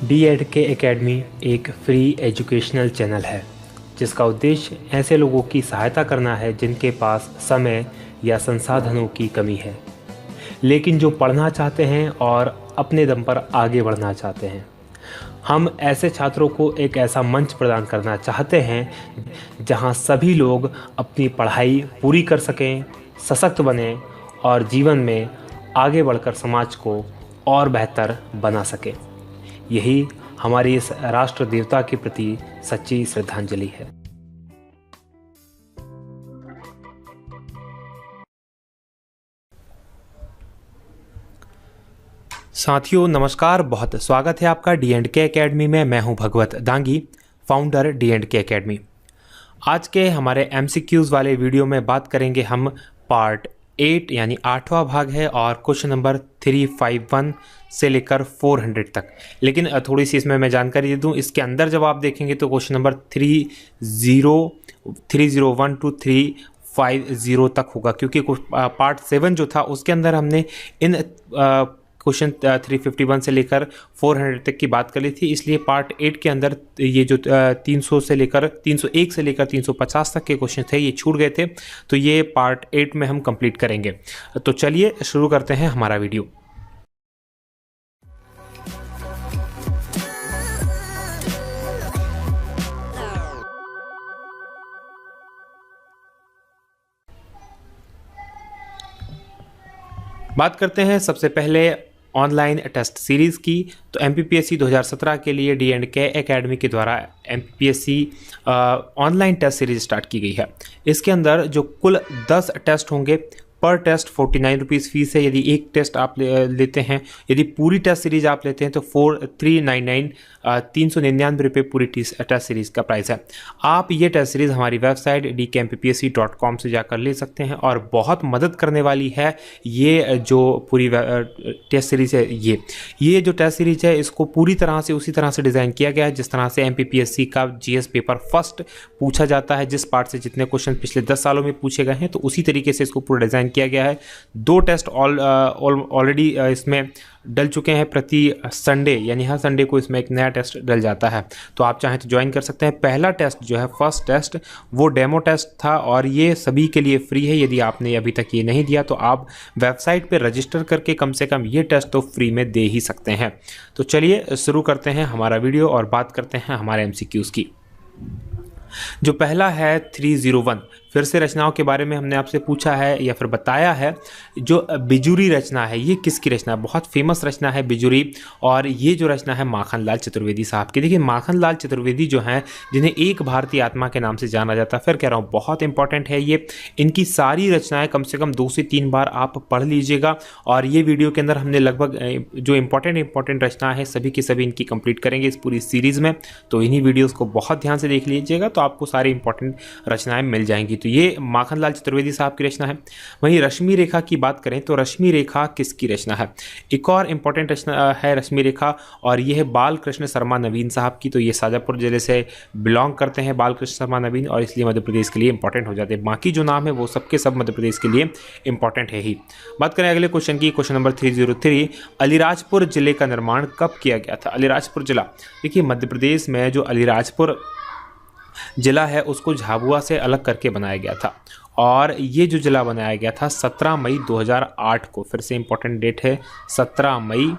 DED academy एक free educational channel है जिसका उद्देश्य ऐसे लोगों की सहायता करना है जिनके पास समय या संसाधनों की कमी है, लेकिन जो पढ़ना चाहते हैं और अपने दम पर आगे बढ़ना चाहते हैं। हम ऐसे छात्रों को एक ऐसा मंच प्रदान करना चाहते हैं जहां सभी लोग अपनी पढ़ाई पूरी कर सकें, सशक्त बनें और जीवन में आगे बढ़कर समाज को और बेहतर बना सकें। यही हमारी इस राष्ट्र देवता के प्रति सच्ची श्रद्धांजलि है। साथियों नमस्कार, बहुत स्वागत है आपका DED एकेडमी में। मैं हूं भगवत दांगी, फाउंडर DED एकेडमी। आज के हमारे MCQs वाले वीडियो में बात करेंगे हम पार्ट 8 यानी 8वां भाग है और क्वेश्चन नंबर 351 से लेकर 400 तक। लेकिन थोड़ी सी इसमें मैं जानकारी दे दूं, इसके अंदर जब आप देखेंगे तो क्वेश्चन नंबर 301 to 350 तक होगा, क्योंकि पार्ट 7 जो था उसके अंदर हमने इन क्वेश्चन 351 से लेकर 400 तक की बात कर ली थी। इसलिए पार्ट 8 के अंदर ये जो 301 से लेकर 350 तक के क्वेश्चन थे ये छूट गए थे, तो ये पार्ट 8 में हम कंप्लीट करेंगे। तो चलिए शुरू करते हैं हमारा वीडियो। बात करते हैं सबसे पहले ऑनलाइन टेस्ट सीरीज़ की। तो MPPSC 2017 के लिए DED एकेडमी के द्वारा MPPSC online test series start की गई है। इसके अंदर जो कुल 10 टेस्ट होंगे, पर टेस्ट 49 रुपीज़ फीस है। यदि एक टेस्ट आप लेते हैं, यदि पूरी टेस्ट सीरीज आप लेते हैं तो 399 रुपये पूरी टेस्ट सीरीज़ का प्राइस है। आप ये टेस्ट सीरीज़ हमारी वेबसाइट dkmpsc.com से जाकर ले सकते हैं और बहुत मदद करने वाली है। ये जो पूरी टेस्ट सीरीज़ है, ये जो टेस्ट सीरीज है इसको पूरी तरह से उसी तरह से डिज़ाइन किया गया है जिस तरह से MPPSC का GS पेपर फर्स्ट पूछा जाता है, जिस पार्ट से जितने क्वेश्चन पिछले 10 सालों में पूछे गए हैं, तो उसी तरीके से इसको पूरा डिज़ाइन किया गया है। 2 टेस्ट ऑलरेडी इसमें डल चुके हैं प्रति संडे, यानी हर संडे को इसमें एक नया टेस्ट डल जाता है, तो आप चाहें तो ज्वाइन कर सकते हैं। पहला टेस्ट जो है, फर्स्ट टेस्ट, वो डेमो टेस्ट था और ये सभी के लिए फ्री है। यदि आपने अभी तक ये नहीं दिया तो आप वेबसाइट पे रजिस्टर करके कम से कम ये टेस्ट तो फ्री में दे ही सकते हैं। तो चलिए शुरू करते हैं हमारा वीडियो और बात करते हैं हमारे MCQs की। जो पहला है 301, फिर से रचनाओं के बारे में हमने आपसे पूछा है या फिर बताया है। जो बिजुरी रचना है, ये किसकी रचना है? बहुत फेमस रचना है बिजुरी, और ये जो रचना है माखनलाल चतुर्वेदी साहब की। देखिए माखनलाल चतुर्वेदी जो हैं, जिन्हें एक भारतीय आत्मा के नाम से जाना जाता है, फिर कह रहा हूँ बहुत इंपॉर्टेंट है ये। इनकी सारी रचनाएं कम से कम 2 से 3 बार आप पढ़ लीजिएगा, और ये वीडियो के अंदर हमने लगभग जो इंपॉर्टेंट रचना है सभी की सभी इनकी कंप्लीट करेंगे इस पूरी सीरीज़ में। तो इन्हीं वीडियोज़ को बहुत ध्यान से देख लीजिएगा तो आपको सारी इंपॉर्टेंट रचनाएं मिल जाएंगी। तो ये माखनलाल चतुर्वेदी साहब की रचना है। वहीं रश्मि रेखा की बात करें तो रश्मि रेखा किसकी रचना है? एक और इंपॉर्टेंट रचना है रश्मि रेखा, और यह है बाल कृष्ण शर्मा नवीन साहब की। तो ये शाजापुर जिले से बिलोंग करते हैं बाल कृष्ण शर्मा नवीन, और इसलिए मध्य प्रदेश के लिए इंपॉर्टेंट हो जाते हैं। बाकी जो नाम है वो सबके सब मध्य प्रदेश के लिए इंपॉर्टेंट है ही। बात करें अगले क्वेश्चन की, क्वेश्चन नंबर 303, अलीराजपुर जिले का निर्माण कब किया गया था? अलीराजपुर जिला, देखिए मध्य प्रदेश में जो अलीराजपुर जिला है उसको झाबुआ से अलग करके बनाया गया था, और ये जो जिला बनाया गया था 17 मई 2008 को। फिर से इंपॉर्टेंट डेट है, 17 मई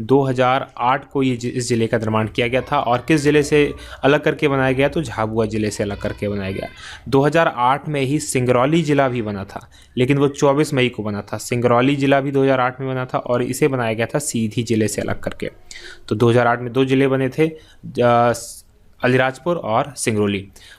2008 को ये इस जिले का निर्माण किया गया था। और किस जिले से अलग करके बनाया गया? तो झाबुआ जिले से अलग करके बनाया गया। 2008 में ही सिंगरौली जिला भी बना था, लेकिन वो 24 मई को बना था। सिंगरौली जिला भी 2008 में बना था और इसे बनाया गया था सीधी जिले से अलग करके। तो 2008 में 2 जिले बने थे, अलीराजपुर और सिंगरौली।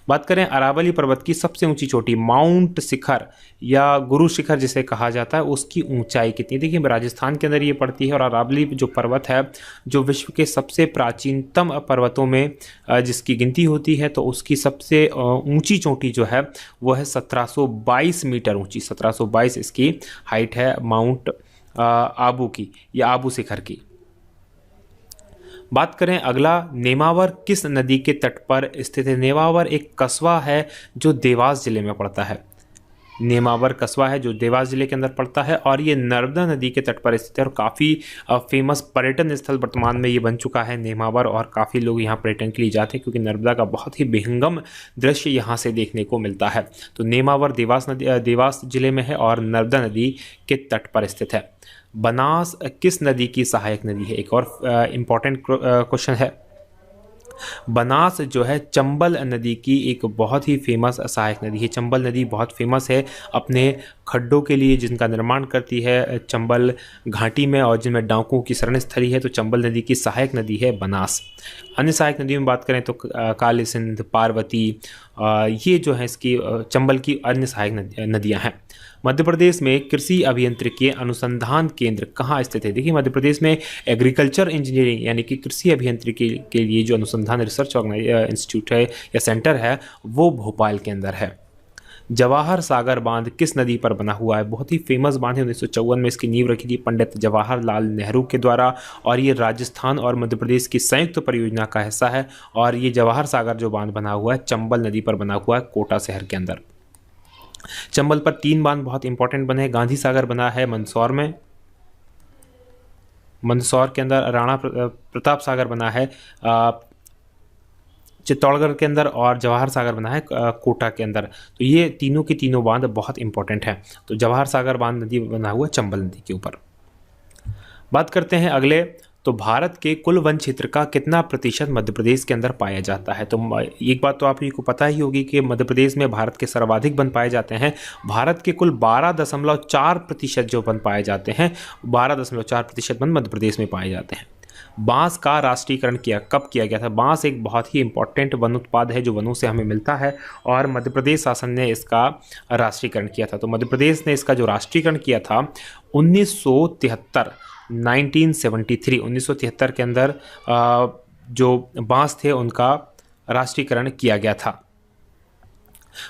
बात करें अरावली पर्वत की सबसे ऊंची चोटी, माउंट शिखर या गुरु शिखर जिसे कहा जाता है, उसकी ऊंचाई कितनी? देखिए राजस्थान के अंदर ये पड़ती है, और अरावली जो पर्वत है जो विश्व के सबसे प्राचीनतम पर्वतों में जिसकी गिनती होती है, तो उसकी सबसे ऊंची चोटी जो है वो है 1722 मीटर ऊंची। 1722 इसकी हाइट है माउंट आबू की या आबू शिखर की। बात करें अगला, नेमावर किस नदी के तट पर स्थित है? नेमावर एक कस्बा है जो देवास जिले में पड़ता है। नेमावर कस्बा है जो देवास जिले के अंदर पड़ता है और ये नर्मदा नदी के तट पर स्थित है और काफ़ी फेमस पर्यटन स्थल वर्तमान में ये बन चुका है नेमावर, और काफ़ी लोग यहाँ पर्यटन के लिए जाते हैं क्योंकि नर्मदा का बहुत ही विहंगम दृश्य यहाँ से देखने को मिलता है। तो नेमावर देवास जिले में है और नर्मदा नदी के तट पर स्थित है। बनास किस नदी की सहायक नदी है? एक और इम्पॉर्टेंट क्वेश्चन है। बनास जो है चंबल नदी की एक बहुत ही फेमस सहायक नदी है। चंबल नदी बहुत फेमस है अपने खड्डों के लिए जिनका निर्माण करती है चंबल घाटी में और जिनमें डाकुओं की शरण स्थली है। तो चंबल नदी की सहायक नदी है बनास। अन्य सहायक नदियों में बात करें तो काली सिंध, पार्वती, ये जो है इसकी चंबल की अन्य सहायक नदियाँ हैं। मध्य प्रदेश में कृषि अभियांत्रिकी अनुसंधान केंद्र कहाँ स्थित है? देखिए मध्य प्रदेश में एग्रीकल्चर इंजीनियरिंग यानी कि कृषि अभियांत्रिकी के लिए जो अनुसंधान रिसर्च इंस्टीट्यूट है या सेंटर है वो भोपाल के अंदर है। जवाहर सागर बांध किस नदी पर बना हुआ है? बहुत ही फेमस बांध है। 1954 में इसकी नींव रखी थी पंडित जवाहरलाल नेहरू के द्वारा और ये राजस्थान और मध्य प्रदेश की संयुक्त परियोजना का हिस्सा है। और ये जवाहर सागर जो बांध बना हुआ है चंबल नदी पर बना हुआ है कोटा शहर के अंदर। चंबल पर 3 बांध बहुत इंपॉर्टेंट बने हैं। गांधी सागर बना है मंदसौर में, मंदसौर के अंदर। राणा प्रताप सागर बना है चित्तौड़गढ़ के अंदर और जवाहर सागर बना है कोटा के अंदर। तो ये तीनों की तीनों बांध बहुत इंपॉर्टेंट है। तो जवाहर सागर बांध नदी बना हुआ चंबल नदी के ऊपर। बात करते हैं अगले। तो भारत के कुल वन क्षेत्र का कितना प्रतिशत मध्य प्रदेश के अंदर पाया जाता है? तो एक बात तो आप ही को पता ही होगी कि मध्य प्रदेश में भारत के सर्वाधिक वन पाए जाते हैं। भारत के कुल 12.4% जो वन पाए जाते हैं, 12.4% वन मध्य प्रदेश में पाए जाते हैं। बांस का राष्ट्रीयकरण कब किया गया था? बांस एक बहुत ही इंपॉर्टेंट वन उत्पाद है जो वनों से हमें मिलता है और मध्य प्रदेश शासन ने इसका राष्ट्रीयकरण किया था। तो मध्य प्रदेश ने इसका जो राष्ट्रीयकरण किया था 1973 के अंदर जो बांस थे उनका राष्ट्रीयकरण किया गया था।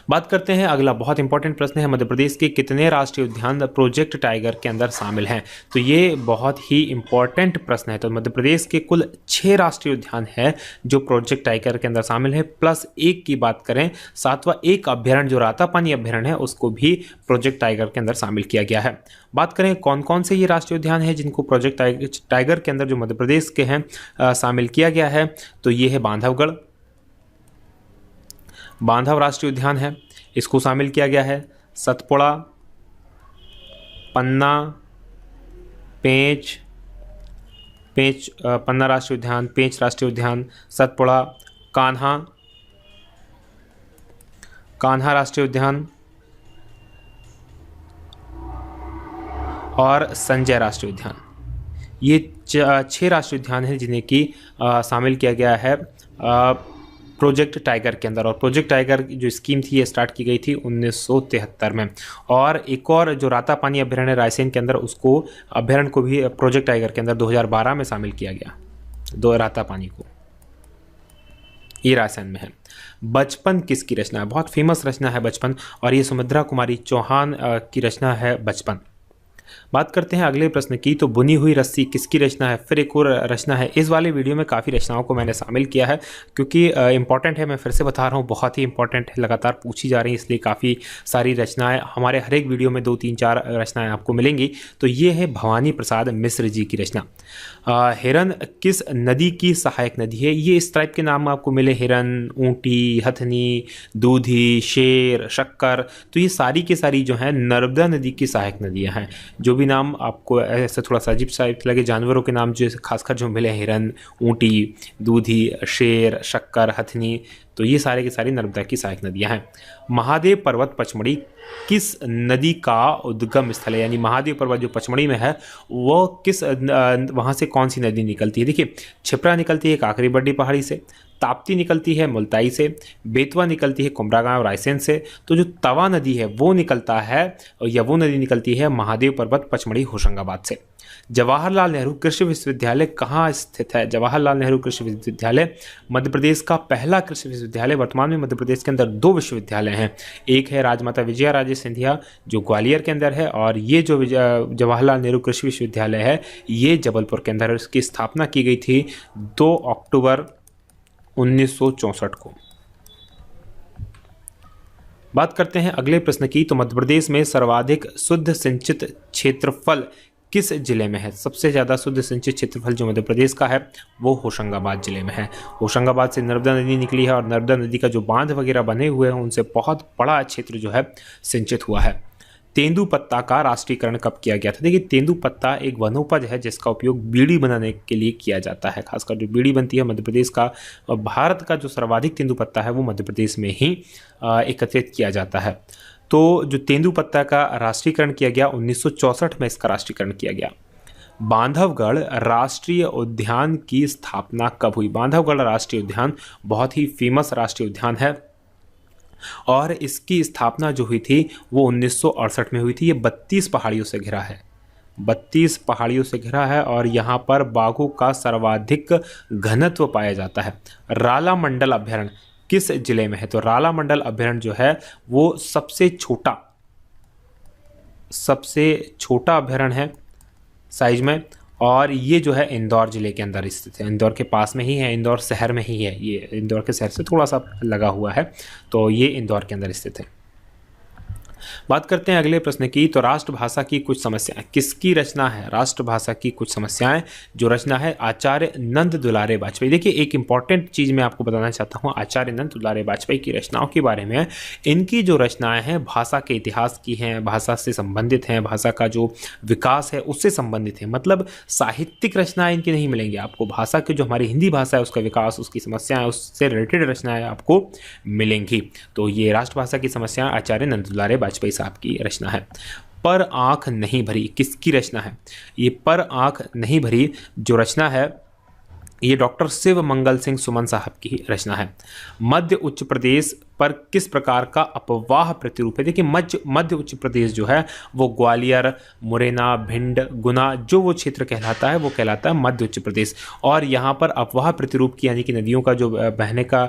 बात करते हैं अगला, बहुत इंपॉर्टेंट प्रश्न है, मध्य प्रदेश के कितने राष्ट्रीय उद्यान प्रोजेक्ट टाइगर के अंदर शामिल हैं? तो ये बहुत ही इंपॉर्टेंट प्रश्न है। तो मध्य प्रदेश के कुल 6 राष्ट्रीय उद्यान हैं जो प्रोजेक्ट टाइगर के अंदर शामिल है, प्लस एक की बात करें 7वां एक अभ्यारण्य जो रातापानी अभ्यारण्य है उसको भी प्रोजेक्ट टाइगर के अंदर शामिल किया गया है। बात करें कौन कौन से ये राष्ट्रीय उद्यान है जिनको प्रोजेक्ट टाइगर के अंदर जो मध्य प्रदेश के हैं शामिल किया गया है, तो ये है बांधव राष्ट्रीय उद्यान है, इसको शामिल किया गया है। सतपुड़ा, पन्ना, पन्ना राष्ट्रीय उद्यान, पेंच राष्ट्रीय उद्यान, सतपुड़ा, कान्हा राष्ट्रीय उद्यान और संजय राष्ट्रीय उद्यान। ये 6 राष्ट्रीय उद्यान हैं जिन्हें कि शामिल किया गया है प्रोजेक्ट टाइगर के अंदर। और प्रोजेक्ट टाइगर जो स्कीम थी ये स्टार्ट की गई थी 1973 में। और एक और जो रातापानी अभ्यारण्य रायसेन के अंदर, उसको अभ्यारण्य को भी प्रोजेक्ट टाइगर के अंदर 2012 में शामिल किया गया। रातापानी को, ये रायसेन में है। बचपन किसकी रचना है? बहुत फेमस रचना है बचपन, और ये सुमित्रा कुमारी चौहान की रचना है बचपन। बात करते हैं अगले प्रश्न की। तो बुनी हुई रस्सी किसकी रचना है? फिर एक और रचना है। इस वाले वीडियो में काफ़ी रचनाओं को मैंने शामिल किया है क्योंकि इंपॉर्टेंट है। मैं फिर से बता रहा हूँ, बहुत ही इंपॉर्टेंट है, लगातार पूछी जा रही है, इसलिए काफ़ी सारी रचनाएं हमारे हर एक वीडियो में 2, 3, 4 रचनाएं आपको मिलेंगी। तो ये है भवानी प्रसाद मिश्र जी की रचना। हिरन किस नदी की सहायक नदी है? ये इस टाइप के नाम आपको मिले, हिरन, ऊँटी, हथनी, दूधी, शेर, शक्कर। तो ये सारी की सारी जो है नर्मदा नदी की सहायक नदियाँ हैं। जो भी नाम आपको ऐसा थोड़ा सा अजीब सा लगे, जानवरों के नाम जो खासकर जो मिले, हिरन, ऊँटी, दूधी, शेर, शक्कर, हथनी, तो ये सारे की सारी नर्मदा की सहायक नदियाँ हैं। महादेव पर्वत पचमढ़ी किस नदी का उद्गम स्थल है? यानी महादेव पर्वत जो पचमढ़ी में है वो किस वहाँ से कौन सी नदी निकलती है? देखिए, क्षिप्रा निकलती है काकरी बड्डी पहाड़ी से, ताप्ती निकलती है मुल्ताई से, बेतवा निकलती है कुमरागांव रायसेन से। तो जो तवा नदी है वो निकलता है, या वो नदी निकलती है महादेव पर्वत पचमढ़ी होशंगाबाद से। जवाहरलाल नेहरू कृषि विश्वविद्यालय कहाँ स्थित है? जवाहरलाल नेहरू कृषि विश्वविद्यालय मध्य प्रदेश का पहला कृषि विश्वविद्यालय। वर्तमान में मध्य प्रदेश के अंदर 2 विश्वविद्यालय हैं। एक है राजमाता विजया राजे सिंधिया जो ग्वालियर के अंदर है, और ये जो जवाहरलाल नेहरू कृषि विश्वविद्यालय है ये जबलपुर के अंदर है। इसकी स्थापना की गई थी 2 अक्टूबर 1964 को। बात करते हैं अगले प्रश्न की। तो मध्य प्रदेश में सर्वाधिक शुद्ध सिंचित क्षेत्रफल किस जिले में है? सबसे ज़्यादा शुद्ध सिंचित क्षेत्रफल जो मध्य प्रदेश का है वो होशंगाबाद जिले में है। होशंगाबाद से नर्मदा नदी निकली है और नर्मदा नदी का जो बांध वगैरह बने हुए हैं उनसे बहुत बड़ा क्षेत्र जो है सिंचित हुआ है। तेंदुपत्ता का राष्ट्रीयकरण कब किया गया था? देखिए, तेंदुपत्ता एक वनोपज है जिसका उपयोग बीड़ी बनाने के लिए किया जाता है। खासकर जो बीड़ी बनती है मध्य प्रदेश का, भारत का जो सर्वाधिक तेंदुपत्ता है वो मध्य प्रदेश में ही एकत्रित किया जाता है। तो जो तेंदुपत्ता का राष्ट्रीयकरण किया गया 1964 में इसका राष्ट्रीयकरण किया गया। बांधवगढ़ राष्ट्रीय उद्यान की स्थापना कब हुई? बांधवगढ़ राष्ट्रीय उद्यान बहुत ही फेमस राष्ट्रीय उद्यान है और इसकी स्थापना जो हुई थी वो 1968 में हुई थी। ये 32 पहाड़ियों से घिरा है, 32 पहाड़ियों से घिरा है और यहाँ पर बाघों का सर्वाधिक घनत्व पाया जाता है। राला मंडल अभयारण्य किस जिले में है? तो राला मंडल अभयारण्य जो है वो सबसे छोटा अभयारण्य है साइज में और ये जो है इंदौर जिले के अंदर स्थित है। इंदौर के पास में ही है, इंदौर शहर में ही है, ये इंदौर के शहर से थोड़ा सा लगा हुआ है, तो ये इंदौर के अंदर स्थित है। बात करते हैं अगले प्रश्न की। तो राष्ट्रभाषा की कुछ समस्याएं किसकी रचना है? राष्ट्रभाषा की कुछ समस्याएं जो रचना है आचार्य नंद दुलारे वाजपेयी। देखिए, एक इंपॉर्टेंट चीज़ मैं आपको बताना चाहता हूं आचार्य नंद दुलारे वाजपेयी की रचनाओं के बारे में। इनकी जो रचनाएं हैं भाषा के इतिहास की हैं, भाषा से संबंधित हैं, भाषा का जो विकास है उससे संबंधित है। मतलब साहित्यिक रचनाएं इनकी नहीं मिलेंगी आपको, भाषा की जो हमारी हिंदी भाषा है उसका विकास, उसकी समस्याएं, उससे रिलेटेड रचनाएं आपको मिलेंगी। तो ये राष्ट्रभाषा की समस्याएं आचार्य नंद दुलारे वाजपेयी साहब की रचना है। पर आंख नहीं भरी किसकी रचना है? ये पर आंख नहीं भरी जो रचना है ये डॉक्टर शिव मंगल सिंह सुमन साहब की रचना है। मध्य उच्च प्रदेश पर किस प्रकार का अपवाह प्रतिरूप है? देखिए, मध्य उच्च प्रदेश जो है वो ग्वालियर, मुरैना, भिंड, गुना जो वो क्षेत्र कहलाता है वो कहलाता है मध्य उच्च प्रदेश। और यहाँ पर अपवाह प्रतिरूप की यानी कि नदियों का जो बहने का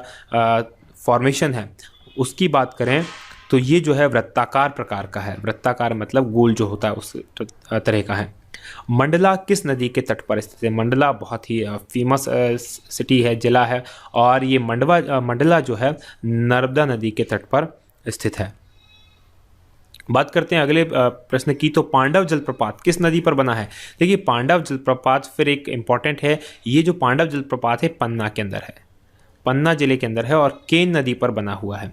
फॉर्मेशन है उसकी बात करें तो ये जो है वृत्ताकार प्रकार का है। वृत्ताकार मतलब गोल जो होता है उस तरह का है। मंडला किस नदी के तट पर स्थित है? मंडला बहुत ही फेमस सिटी है, जिला है और ये मंडला जो है नर्मदा नदी के तट पर स्थित है। बात करते हैं अगले प्रश्न की। तो पांडव जलप्रपात किस नदी पर बना है? देखिए, पांडव जलप्रपात फिर एक इम्पॉर्टेंट है। ये जो पांडव जलप्रपात है पन्ना के अंदर है, पन्ना जिले के अंदर है और केन नदी पर बना हुआ है।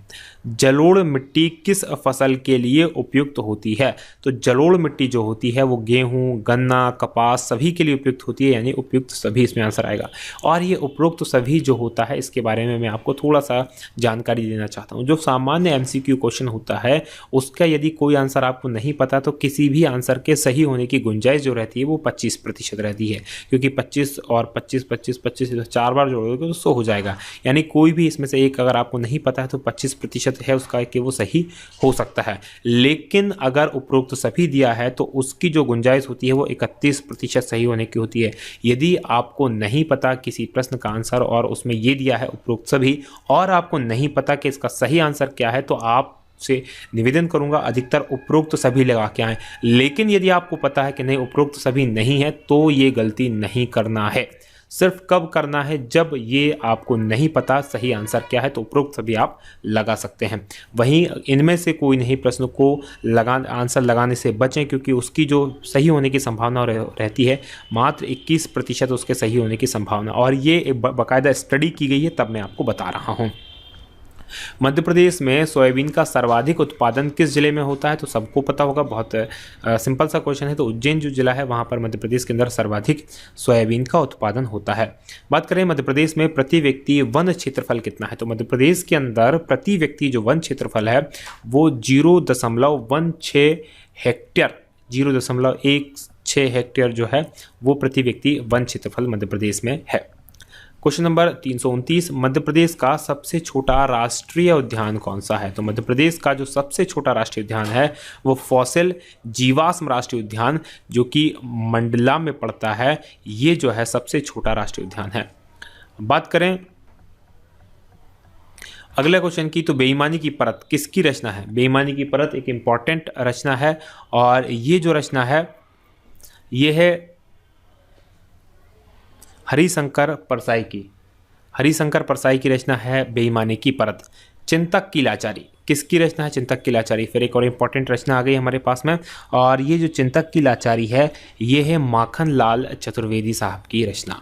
जलोढ़ मिट्टी किस फसल के लिए उपयुक्त होती है? तो जलोढ़ मिट्टी जो होती है वो गेहूं, गन्ना, कपास सभी के लिए उपयुक्त होती है, यानी उपयुक्त सभी इसमें आंसर आएगा। और ये उपरोक्त सभी जो होता है इसके बारे में मैं आपको थोड़ा सा जानकारी देना चाहता हूँ। जो सामान्य MCQ क्वेश्चन होता है उसका यदि कोई आंसर आपको नहीं पता तो किसी भी आंसर के सही होने की गुंजाइश जो रहती है वो 25% रहती है, क्योंकि 25 और 25 25 25 4 बार जोड़ोगे तो 100 हो जाएगा। यानी कोई भी इसमें से एक अगर आपको नहीं पता है तो 25% है उसका कि वो सही हो सकता है। लेकिन अगर उपरोक्त सभी दिया है तो उसकी जो गुंजाइश होती है वो 31% सही होने की होती है। यदि आपको नहीं पता किसी प्रश्न का आंसर और उसमें ये दिया है उपरोक्त सभी और आपको नहीं पता कि इसका सही आंसर क्या है तो आप से निवेदन करूंगा अधिकतर उपरोक्त सभी लगा के आए। लेकिन यदि आपको पता है कि नहीं उपरोक्त सभी नहीं है तो ये गलती नहीं करना है। सिर्फ कब करना है? जब ये आपको नहीं पता सही आंसर क्या है तो उपरोक्त सभी आप लगा सकते हैं। वहीं इनमें से कोई नहीं प्रश्न को आंसर लगाने से बचें, क्योंकि उसकी जो सही होने की संभावना रहती है मात्र 21% उसके सही होने की संभावना, और ये बाकायदा स्टडी की गई है तब मैं आपको बता रहा हूँ। मध्य प्रदेश में सोयाबीन का सर्वाधिक उत्पादन किस जिले में होता है? तो सबको पता होगा, बहुत सिंपल सा क्वेश्चन है। तो उज्जैन जो जिला है वहाँ पर मध्य प्रदेश के अंदर सर्वाधिक सोयाबीन का उत्पादन होता है। बात करें मध्य प्रदेश में प्रति व्यक्ति वन क्षेत्रफल कितना है? तो मध्य प्रदेश के अंदर प्रति व्यक्ति जो वन क्षेत्रफल है वो 0.16 हेक्टेयर 0.16 हेक्टेयर जो है वो प्रति व्यक्ति वन क्षेत्रफल मध्य प्रदेश में है। क्वेश्चन नंबर 329, मध्य प्रदेश का सबसे छोटा राष्ट्रीय उद्यान कौन सा है? तो मध्य प्रदेश का जो सबसे छोटा राष्ट्रीय उद्यान है वो फॉसिल जीवाश्म राष्ट्रीय उद्यान जो कि मंडला में पड़ता है, ये जो है सबसे छोटा राष्ट्रीय उद्यान है। बात करें अगले क्वेश्चन की, तो बेईमानी की परत किसकी रचना है? बेईमानी की परत एक इंपॉर्टेंट रचना है और ये जो रचना है ये है हरिशंकर परसाई की। हरिशंकर परसाई की रचना है बेईमानी की परत। चिंतक की लाचारी किसकी रचना है? चिंतक की लाचारी। फिर एक और इम्पॉर्टेंट रचना आ गई हमारे पास में, और ये जो चिंतक की लाचारी है ये है माखन लाल चतुर्वेदी साहब की रचना।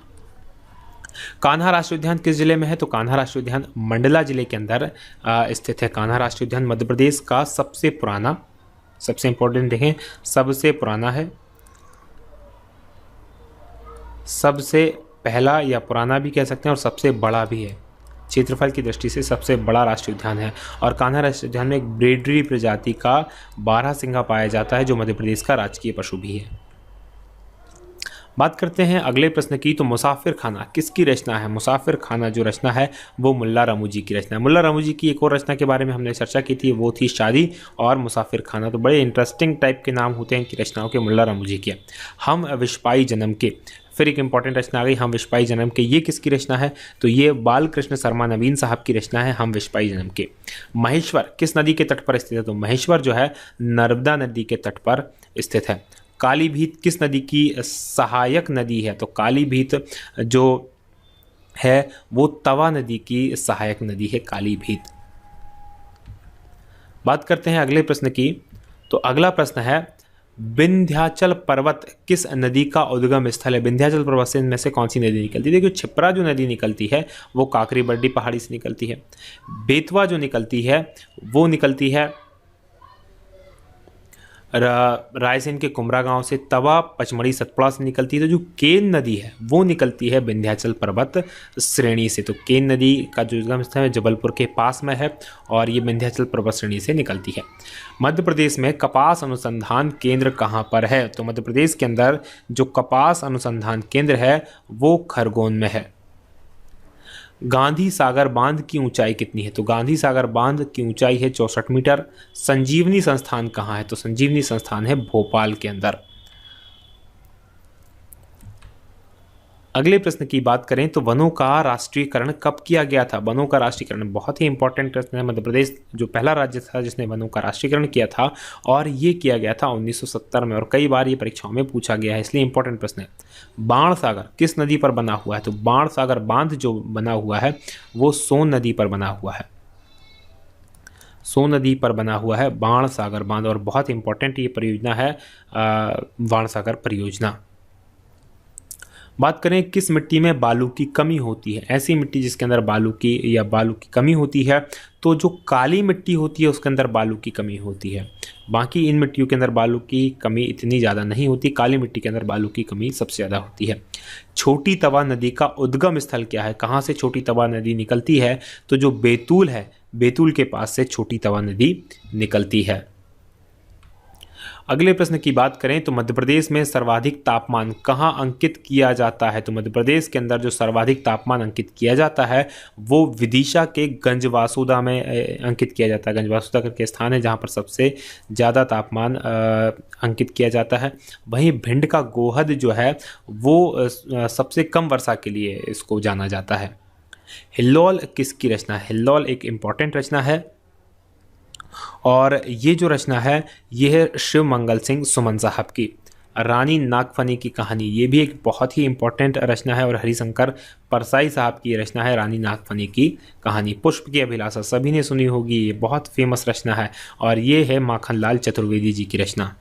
कान्हा राष्ट्रीय उद्यान किस जिले में है? तो कान्हा राष्ट्रीय उद्यान मंडला जिले के अंदर स्थित है। कान्हा राष्ट्रीय उद्यान मध्य प्रदेश का सबसे पुराना, सबसे इंपॉर्टेंट देखें, सबसे पुराना है, सबसे पहला या पुराना भी कह सकते हैं और सबसे बड़ा भी है। क्षेत्रफल की दृष्टि से सबसे बड़ा राष्ट्रीय उद्यान है। और कान्हा राष्ट्रीय उद्यान में एक ब्रेडरी प्रजाति का बारहसिंगा पाया जाता है जो मध्य प्रदेश का राजकीय पशु भी है। बात करते हैं अगले प्रश्न की, तो मुसाफिर खाना किसकी रचना है? मुसाफिर खाना जो रचना है वो मुल्ला रमूजी की रचना है। मुल्ला रमूजी की एक और रचना के बारे में हमने चर्चा की थी, वो थी शादी और मुसाफिर खाना। तो बड़े इंटरेस्टिंग टाइप के नाम होते हैं इनकी रचनाओं के मुल्ला रमूजी के। हम विश्वाई जन्म के, फिर एक इंपॉर्टेंट रचना आ गई हम विश्वाई जन्म के, ये किसकी रचना है? तो ये बाल कृष्ण शर्मा नवीन साहब की रचना है, हम विश्वाई जन्म के। महेश्वर किस नदी के तट पर स्थित है? तो महेश्वर जो है नर्मदा नदी के तट पर स्थित है। कालीभीत किस नदी की सहायक नदी है? तो कालीभीत जो है वो तवा नदी की सहायक नदी है कालीभीत। बात करते हैं अगले प्रश्न की, तो अगला प्रश्न है विंध्याचल पर्वत किस नदी का उद्गम स्थल है? विंध्याचल पर्वत से इनमें से कौन सी नदी निकलती है? देखिए छिप्रा जो नदी निकलती है वो काकरी बर्डी पहाड़ी से निकलती है। बेतवा जो निकलती है वो निकलती है रायसेन के कुमरा गांव से। तवा पचमढ़ी सतपुड़ा से निकलती है। तो जो केन नदी है वो निकलती है विंध्याचल पर्वत श्रेणी से। तो केन नदी का जो उद्गम स्थल है जबलपुर के पास में है और ये विंध्याचल पर्वत श्रेणी से निकलती है। मध्य प्रदेश में कपास अनुसंधान केंद्र कहाँ पर है? तो मध्य प्रदेश के अंदर जो कपास अनुसंधान केंद्र है वो खरगोन में है। गांधी सागर बांध की ऊंचाई कितनी है? तो गांधी सागर बांध की ऊंचाई है 64 मीटर। संजीवनी संस्थान कहाँ है? तो संजीवनी संस्थान है भोपाल के अंदर। अगले प्रश्न की बात करें तो वनों का राष्ट्रीयकरण कब किया गया था? वनों का राष्ट्रीयकरण बहुत ही इंपॉर्टेंट प्रश्न है। मध्य प्रदेश जो पहला राज्य था जिसने वनों का राष्ट्रीयकरण किया था और ये किया गया था 1970 में, और कई बार ये परीक्षाओं में पूछा गया है इसलिए इंपॉर्टेंट प्रश्न है। बाणसागर किस नदी पर बना हुआ है? तो बाणसागर बांध जो बना हुआ है वो सोन नदी पर बना हुआ है। सोन नदी पर बना हुआ है बाणसागर बांध, और बहुत इंपॉर्टेंट ये परियोजना है बाणसागर परियोजना। बात करें किस मिट्टी में बालू की कमी होती है? ऐसी मिट्टी जिसके अंदर बालू की कमी होती है, तो जो काली मिट्टी होती है उसके अंदर बालू की कमी होती है। बाकी इन मिट्टियों के अंदर बालू की कमी इतनी ज़्यादा नहीं होती, काली मिट्टी के अंदर बालू की कमी सबसे ज़्यादा होती है। छोटी तवा नदी का उद्गम स्थल क्या है? कहाँ से छोटी तवा नदी निकलती है? तो जो बैतूल है, बैतूल के पास से छोटी तवा नदी निकलती है। अगले प्रश्न की बात करें तो मध्य प्रदेश में सर्वाधिक तापमान कहाँ अंकित किया जाता है? तो मध्य प्रदेश के अंदर जो सर्वाधिक तापमान अंकित किया जाता है वो विदिशा के गंजवासुदा में अंकित किया जाता है। गंजवासुदा करके स्थान है जहाँ पर सबसे ज़्यादा तापमान अंकित किया जाता है। वहीं भिंड का गोहद जो है वो सबसे कम वर्षा के लिए इसको जाना जाता है। हिल्लौल किसकी रचना है? हिल्लौल एक इम्पॉर्टेंट रचना है और ये जो रचना है ये है शिव मंगल सिंह सुमन साहब की। रानी नागफनी की कहानी, ये भी एक बहुत ही इंपॉर्टेंट रचना है और हरिशंकर परसाई साहब की रचना है रानी नागफनी की कहानी। पुष्प की अभिलाषा सभी ने सुनी होगी, ये बहुत फेमस रचना है और ये है माखन लाल चतुर्वेदी जी की रचना।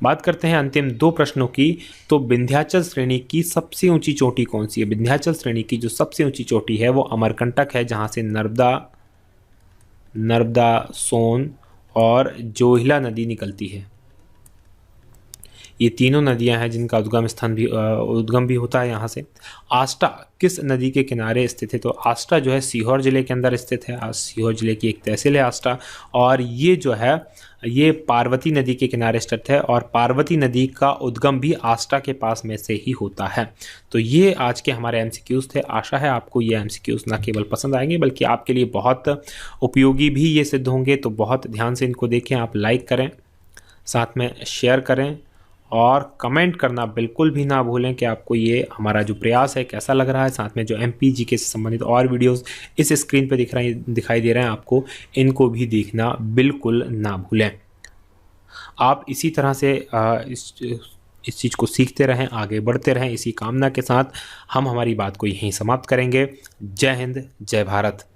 बात करते हैं अंतिम दो प्रश्नों की, तो विंध्याचल श्रेणी की सबसे ऊंची चोटी कौन सी है? विंध्याचल श्रेणी की जो सबसे ऊंची चोटी है वो अमरकंटक है, जहाँ से नर्मदा, सोन और जोहिला नदी निकलती है। ये तीनों नदियां हैं जिनका उद्गम भी होता है यहाँ से। आष्टा किस नदी के किनारे स्थित है? तो आष्टा जो है सीहोर जिले के अंदर स्थित है। सीहोर जिले की एक तहसील है आष्टा, और ये जो है ये पार्वती नदी के किनारे स्थित है और पार्वती नदी का उद्गम भी आष्टा के पास में से ही होता है। तो ये आज के हमारे एमसीक्यूज़ थे। आशा है आपको ये एमसीक्यूज़ ना केवल पसंद आएंगे बल्कि आपके लिए बहुत उपयोगी भी ये सिद्ध होंगे। तो बहुत ध्यान से इनको देखें, आप लाइक करें, साथ में शेयर करें और कमेंट करना बिल्कुल भी ना भूलें कि आपको ये हमारा जो प्रयास है कैसा लग रहा है। साथ में जो MPGK से संबंधित और वीडियोस इस स्क्रीन पे दिखाई दे रहे हैं आपको, इनको भी देखना बिल्कुल ना भूलें। आप इसी तरह से इस चीज़ को सीखते रहें, आगे बढ़ते रहें। इसी कामना के साथ हम हमारी बात को यहीं समाप्त करेंगे। जय हिंद, जय भारत।